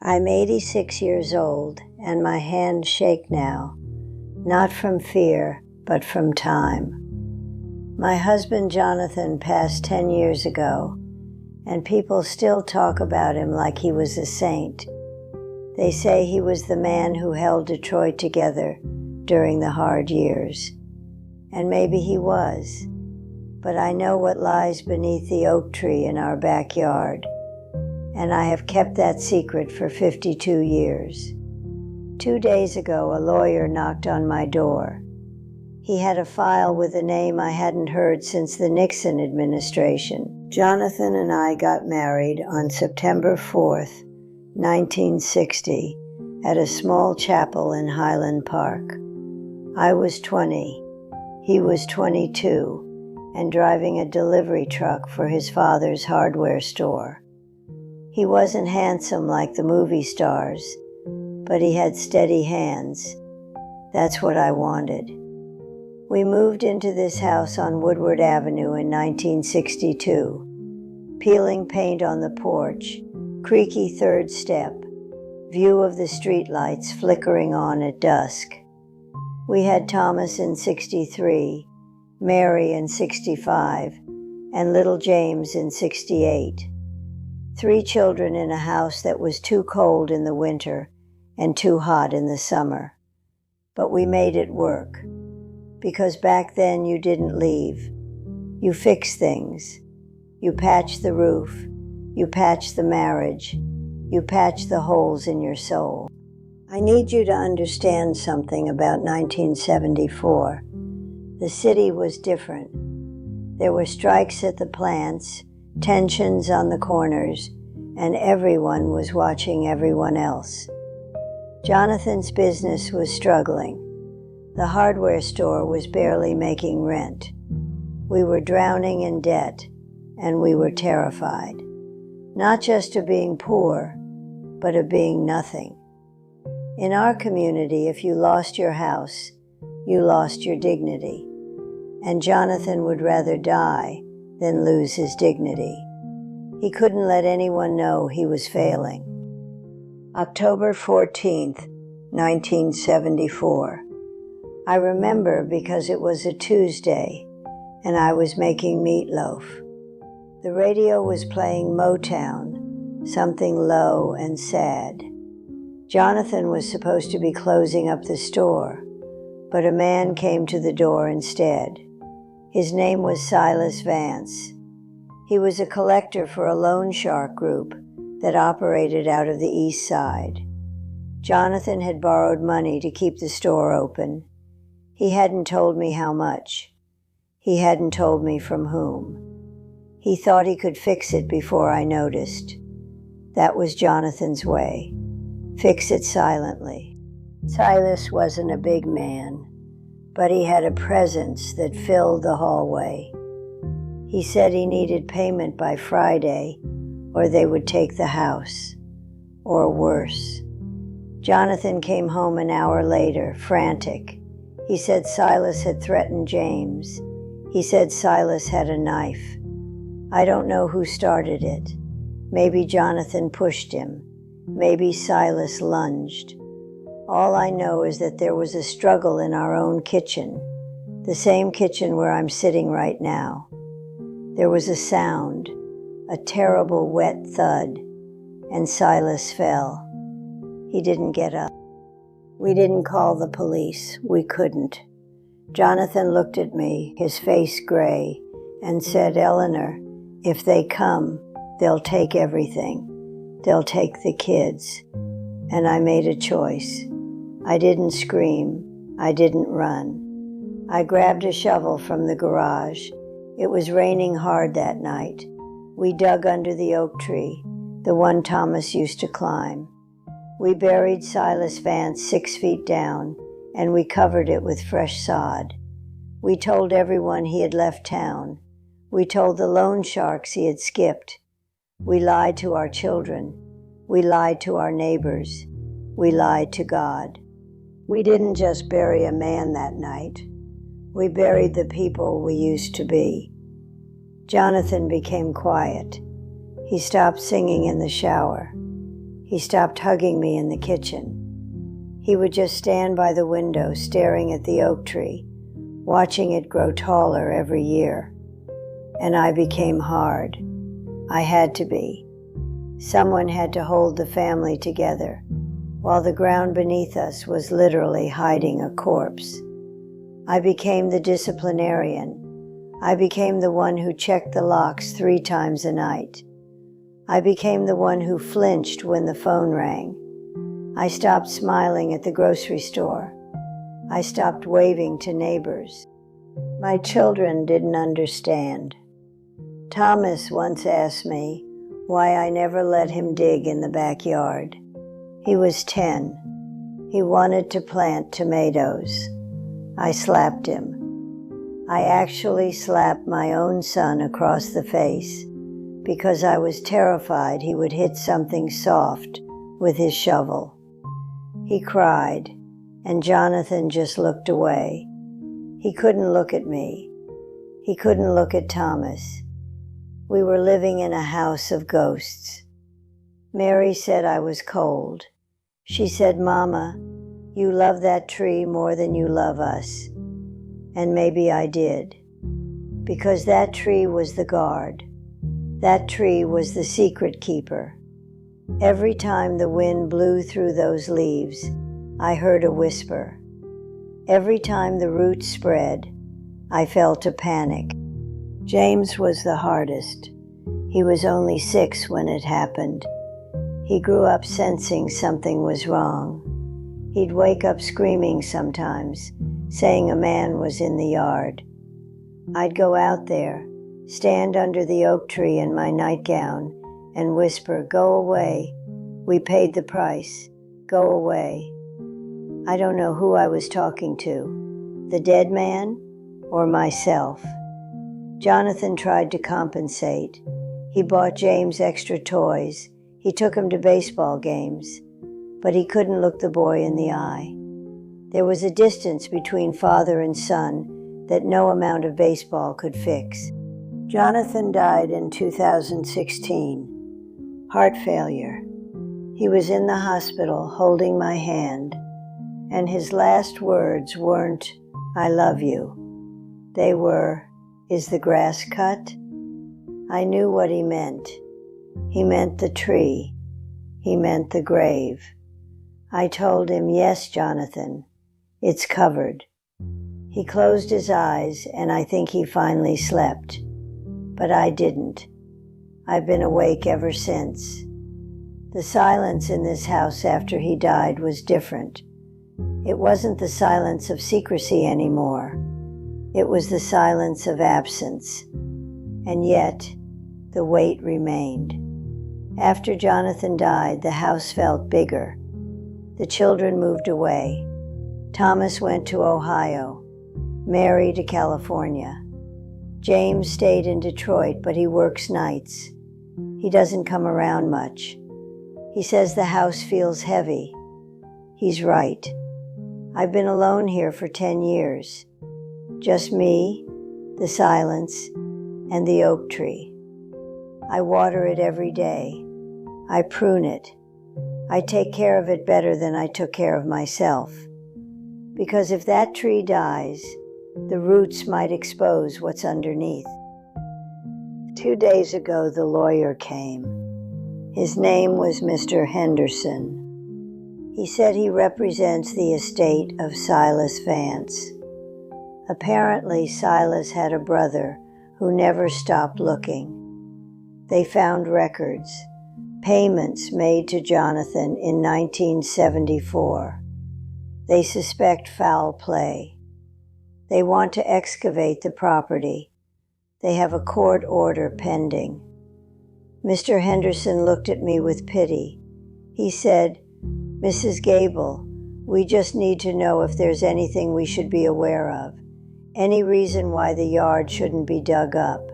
I'm 86 years old, and my hands shake now, not from fear, but from time. My husband Jonathan passed 10 years ago, and people still talk about him like he was a saint. They say he was the man who held Detroit together during the hard years. And maybe he was, but I know what lies beneath the oak tree in our backyard, and I have kept that secret for 52 years. 2 days ago, a lawyer knocked on my door. He had a file with a name I hadn't heard since the Nixon administration. Jonathan and I got married on September 4th, 1960, at a small chapel in Highland Park. I was 20, he was 22, and driving a delivery truck for his father's hardware store. He wasn't handsome like the movie stars, but he had steady hands. That's what I wanted. We moved into this house on Woodward Avenue in 1962. Peeling paint on the porch, creaky third step, view of the streetlights flickering on at dusk. We had Thomas in 63, Mary in 65, and little James in 68. 3 children in a house that was too cold in the winter and too hot in the summer. But we made it work. Because back then you didn't leave. You fixed things. You patched the roof. You patched the marriage. You patched the holes in your soul. I need you to understand something about 1974. The city was different. There were strikes at the plants, tensions on the corners, and everyone was watching everyone else. Jonathan's business was struggling. The hardware store was barely making rent. We were drowning in debt, and we were terrified, not just of being poor, but of being nothing. In our community, if you lost your house, you lost your dignity, and Jonathan would rather die than lose his dignity. He couldn't let anyone know he was failing. October 14th, 1974. I remember because it was a Tuesday, and I was making meatloaf. The radio was playing Motown, something low and sad. Jonathan was supposed to be closing up the store, but a man came to the door instead. His name was Silas Vance. He was a collector for a loan shark group that operated out of the East Side. Jonathan had borrowed money to keep the store open. He hadn't told me how much. He hadn't told me from whom. He thought he could fix it before I noticed. That was Jonathan's way. Fix it silently. Silas wasn't a big man, but he had a presence that filled the hallway. He said he needed payment by Friday, or they would take the house. Or worse. Jonathan came home an hour later, frantic. He said Silas had threatened James. He said Silas had a knife. I don't know who started it. Maybe Jonathan pushed him. Maybe Silas lunged. All I know is that there was a struggle in our own kitchen, the same kitchen where I'm sitting right now. There was a sound, a terrible wet thud, and Silas fell. He didn't get up. We didn't call the police. We couldn't. Jonathan looked at me, his face gray, and said, "Eleanor, if they come, they'll take everything. They'll take the kids." And I made a choice. I didn't scream. I didn't run. I grabbed a shovel from the garage. It was raining hard that night. We dug under the oak tree, the one Thomas used to climb. We buried Silas Vance 6 feet down, and we covered it with fresh sod. We told everyone he had left town. We told the loan sharks he had skipped. We lied to our children. We lied to our neighbors. We lied to God. We didn't just bury a man that night. We buried the people we used to be. Jonathan became quiet. He stopped singing in the shower. He stopped hugging me in the kitchen. He would just stand by the window staring at the oak tree, watching it grow taller every year. And I became hard. I had to be. Someone had to hold the family together, while the ground beneath us was literally hiding a corpse. I became the disciplinarian. I became the one who checked the locks 3 times a night. I became the one who flinched when the phone rang. I stopped smiling at the grocery store. I stopped waving to neighbors. My children didn't understand. Thomas once asked me why I never let him dig in the backyard. He was 10. He wanted to plant tomatoes. I slapped him. I actually slapped my own son across the face because I was terrified he would hit something soft with his shovel. He cried, and Jonathan just looked away. He couldn't look at me. He couldn't look at Thomas. We were living in a house of ghosts. Mary said I was cold. She said, "Mama, you love that tree more than you love us." And maybe I did. Because that tree was the guard. That tree was the secret keeper. Every time the wind blew through those leaves, I heard a whisper. Every time the roots spread, I felt a panic. James was the hardest. He was only 6 when it happened. He grew up sensing something was wrong. He'd wake up screaming sometimes, saying a man was in the yard. I'd go out there, stand under the oak tree in my nightgown, and whisper, "Go away. We paid the price. Go away." I don't know who I was talking to, the dead man or myself. Jonathan tried to compensate. He bought James extra toys. He took him to baseball games, but he couldn't look the boy in the eye. There was a distance between father and son that no amount of baseball could fix. Jonathan died in 2016. Heart failure. He was in the hospital holding my hand, and his last words weren't, "I love you." They were, "Is the grass cut?" I knew what he meant. He meant the tree. He meant the grave. I told him, "Yes, Jonathan, it's covered." He closed his eyes, and I think he finally slept. But I didn't. I've been awake ever since. The silence in this house after he died was different. It wasn't the silence of secrecy anymore. It was the silence of absence. And yet, the weight remained. After Jonathan died, the house felt bigger. The children moved away. Thomas went to Ohio, Mary to California. James stayed in Detroit, but he works nights. He doesn't come around much. He says the house feels heavy. He's right. I've been alone here for 10 years. Just me, the silence, and the oak tree. I water it every day. I prune it. I take care of it better than I took care of myself. Because if that tree dies, the roots might expose what's underneath. 2 days ago, the lawyer came. His name was Mr. Henderson. He said he represents the estate of Silas Vance. Apparently, Silas had a brother who never stopped looking. They found records, payments made to Jonathan in 1974. They suspect foul play. They want to excavate the property. They have a court order pending. Mr. Henderson looked at me with pity. He said, "Mrs. Gable, we just need to know if there's anything we should be aware of, any reason why the yard shouldn't be dug up."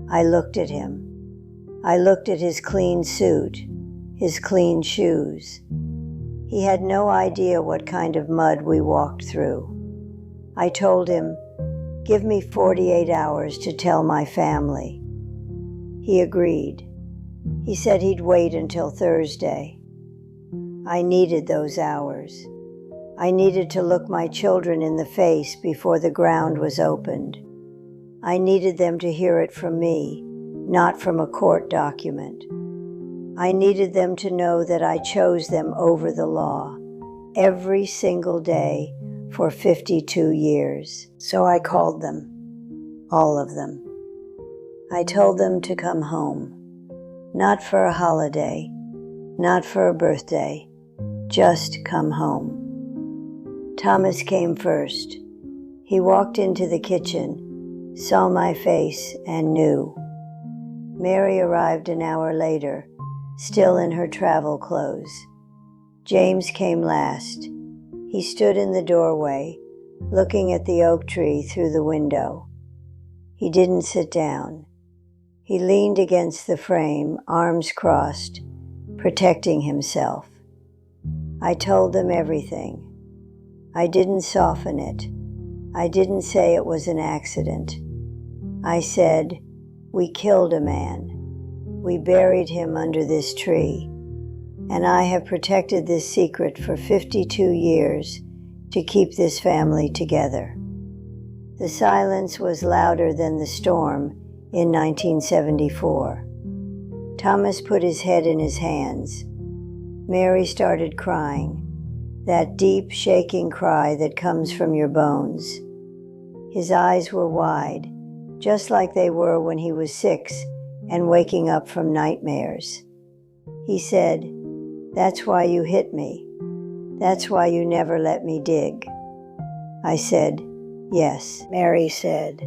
I looked at him. I looked at his clean suit, his clean shoes. He had no idea what kind of mud we walked through. I told him, "Give me 48 hours to tell my family." He agreed. He said he'd wait until Thursday. I needed those hours. I needed to look my children in the face before the ground was opened. I needed them to hear it from me, not from a court document. I needed them to know that I chose them over the law every single day for 52 years. So I called them, all of them. I told them to come home, not for a holiday, not for a birthday, just come home. Thomas came first. He walked into the kitchen, saw my face, and knew. Mary arrived an hour later, still in her travel clothes. James came last. He stood in the doorway, looking at the oak tree through the window. He didn't sit down. He leaned against the frame, arms crossed, protecting himself. I told them everything. I didn't soften it. I didn't say it was an accident. I said, we killed a man. We buried him under this tree. And I have protected this secret for 52 years to keep this family together. The silence was louder than the storm in 1974. Thomas put his head in his hands. Mary started crying, that deep, shaking cry that comes from your bones. His eyes were wide, just like they were when he was 6 and waking up from nightmares. He said, "That's why you hit me. That's why you never let me dig." I said, "Yes." Mary said,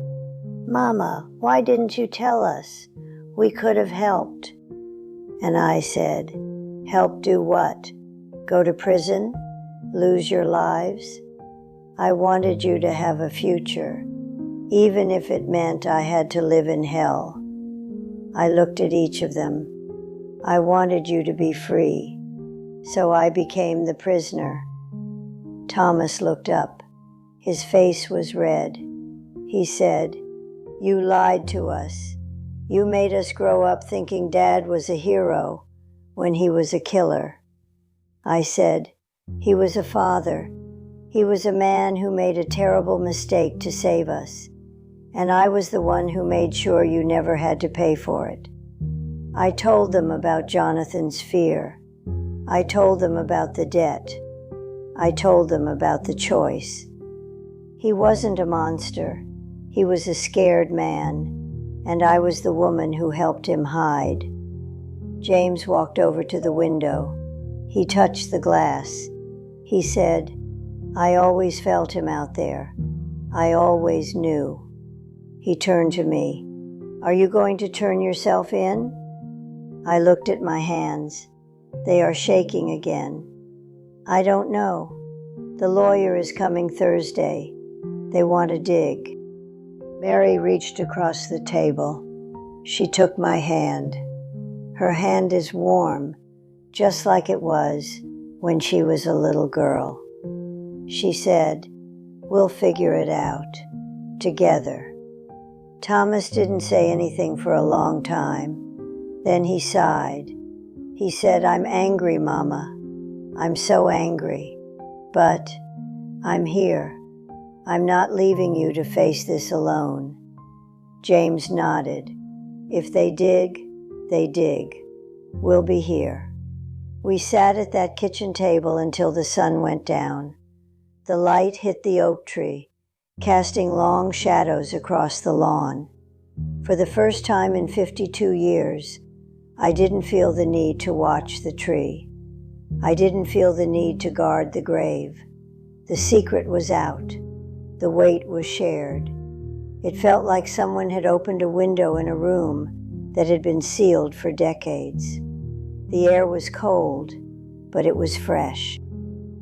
"Mama, why didn't you tell us? We could have helped." And I said, "Help do what? Go to prison? Lose your lives? I wanted you to have a future, even if it meant I had to live in hell." I looked at each of them. I wanted you to be free, so I became the prisoner. Thomas looked up. His face was red. He said, "You lied to us. You made us grow up thinking Dad was a hero when he was a killer." I said, "He was a father. He was a man who made a terrible mistake to save us, and I was the one who made sure you never had to pay for it." I told them about Jonathan's fear. I told them about the debt. I told them about the choice. He wasn't a monster. He was a scared man, and I was the woman who helped him hide. James walked over to the window. He touched the glass. He said, "I always felt him out there. I always knew." He turned to me. "Are you going to turn yourself in?" I looked at my hands. They are shaking again. "I don't know. The lawyer is coming Thursday. They want to dig." Mary reached across the table. She took my hand. Her hand is warm, just like it was when she was a little girl. She said, "We'll figure it out, together." Thomas didn't say anything for a long time. Then he sighed. He said, "I'm angry, Mama. I'm so angry. But I'm here. I'm not leaving you to face this alone." James nodded. "If they dig, they dig. We'll be here." We sat at that kitchen table until the sun went down. The light hit the oak tree, casting long shadows across the lawn. For the first time in 52 years, I didn't feel the need to watch the tree. I didn't feel the need to guard the grave. The secret was out. The weight was shared. It felt like someone had opened a window in a room that had been sealed for decades. The air was cold, but it was fresh.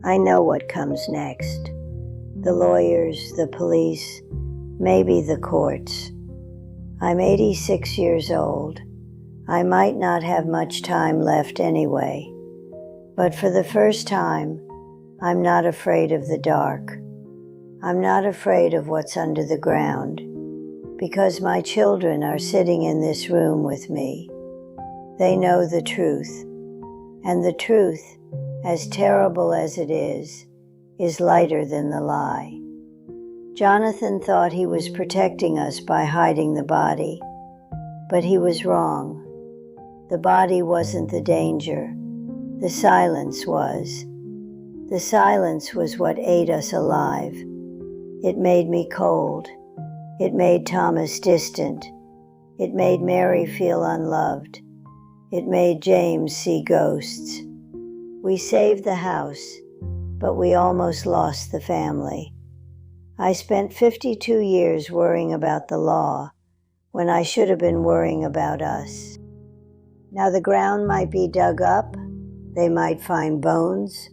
I know what comes next. The lawyers, the police, maybe the courts. I'm 86 years old. I might not have much time left anyway. But for the first time, I'm not afraid of the dark. I'm not afraid of what's under the ground, because my children are sitting in this room with me. They know the truth. And the truth, as terrible as it is lighter than the lie. Jonathan thought he was protecting us by hiding the body, but he was wrong. The body wasn't the danger. The silence was. The silence was what ate us alive. It made me cold. It made Thomas distant. It made Mary feel unloved. It made James see ghosts. We saved the house, but we almost lost the family. I spent 52 years worrying about the law when I should have been worrying about us. Now the ground might be dug up. They might find bones.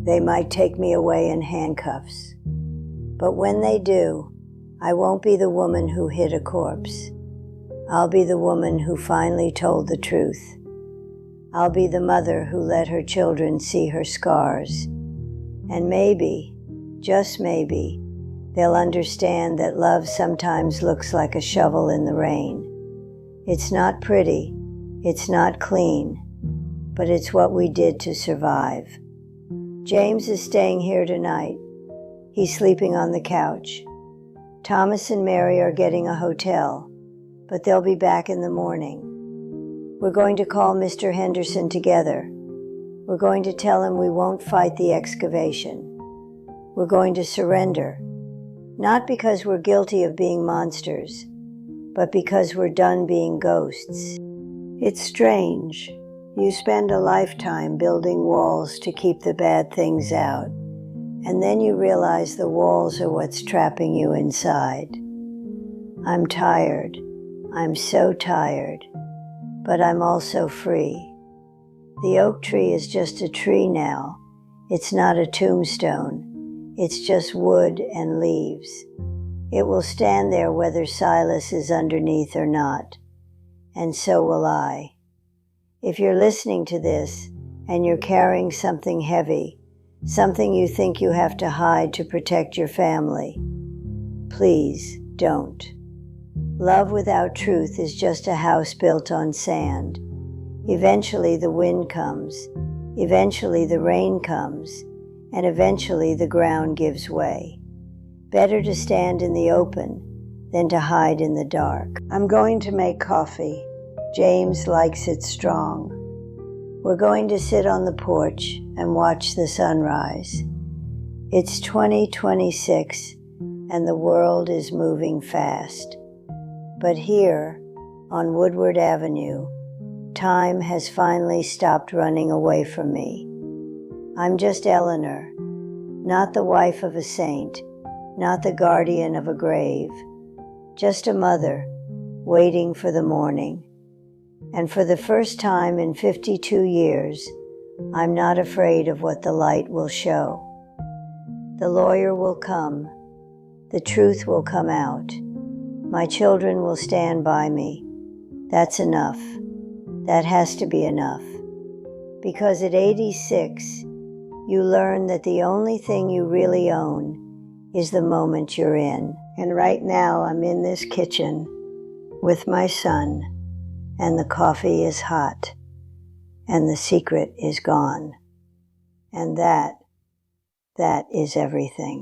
They might take me away in handcuffs. But when they do, I won't be the woman who hid a corpse. I'll be the woman who finally told the truth. I'll be the mother who let her children see her scars. And maybe, just maybe, they'll understand that love sometimes looks like a shovel in the rain. It's not pretty, it's not clean, but it's what we did to survive. James is staying here tonight. He's sleeping on the couch. Thomas and Mary are getting a hotel, but they'll be back in the morning. We're going to call Mr. Henderson together. We're going to tell him we won't fight the excavation. We're going to surrender, not because we're guilty of being monsters, but because we're done being ghosts. It's strange. You spend a lifetime building walls to keep the bad things out, and then you realize the walls are what's trapping you inside. I'm tired. I'm so tired. But I'm also free. The oak tree is just a tree now. It's not a tombstone. It's just wood and leaves. It will stand there whether Silas is underneath or not. And so will I. If you're listening to this and you're carrying something heavy, something you think you have to hide to protect your family, please don't. Love without truth is just a house built on sand. Eventually the wind comes, eventually the rain comes, and eventually the ground gives way. Better to stand in the open than to hide in the dark. I'm going to make coffee. James likes it strong. We're going to sit on the porch and watch the sunrise. It's 2026 and the world is moving fast. But here, on Woodward Avenue, time has finally stopped running away from me. I'm just Eleanor, not the wife of a saint, not the guardian of a grave, just a mother waiting for the morning. And for the first time in 52 years, I'm not afraid of what the light will show. The lawyer will come. The truth will come out. My children will stand by me. That's enough. That has to be enough. Because at 86, you learn that the only thing you really own is the moment you're in. And right now I'm in this kitchen with my son, and the coffee is hot, and the secret is gone. And that is everything.